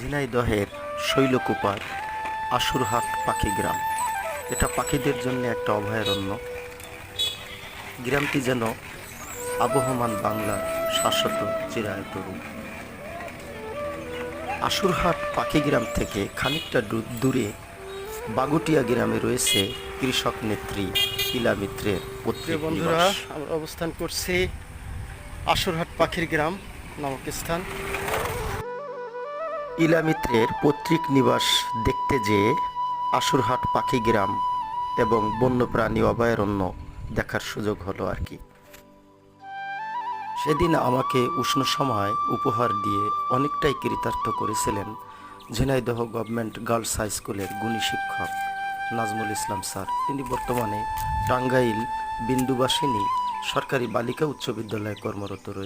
ঝিনাইদহের শৈলকুপার আশুরহাট পাখি গ্রাম। এটা পাখিদের জন্য একটা অভয়ারণ্য। গ্রামটি যেন আবহমান বাংলার শাশ্বত চিরায়ত রূপ। আশুরহাট পাখি গ্রাম থেকে খানিকটা দূরে বাগুটিয়া গ্রামে রয়েছে কৃষক নেত্রী ইলা মিত্রের পৈতৃক বন্ধুরা, আমরা অবস্থান করছি আশুরহাট পাখির গ্রাম নামক স্থান। ইলা মিত্রের পৈতৃক নিবাস দেখতে যেয়ে আশুরহাট পাখি গ্রাম এবং বন্যপ্রাণী অভয়ারণ্য দেখার সুযোগ হলো আর কি। সেদিন আমাকে উষ্ণ সময় উপহার দিয়ে অনেকটাই কৃতার্থ করেছিলেন ঝিনাইদহ গভর্নমেন্ট গার্লস হাই স্কুলের গুণী শিক্ষক নাজমুল ইসলাম স্যার। তিনি বর্তমানে টাঙ্গাইল বিন্দুবাসিনী সরকারি বালিকা উচ্চ বিদ্যালয়ে কর্মরত রয়েছেন।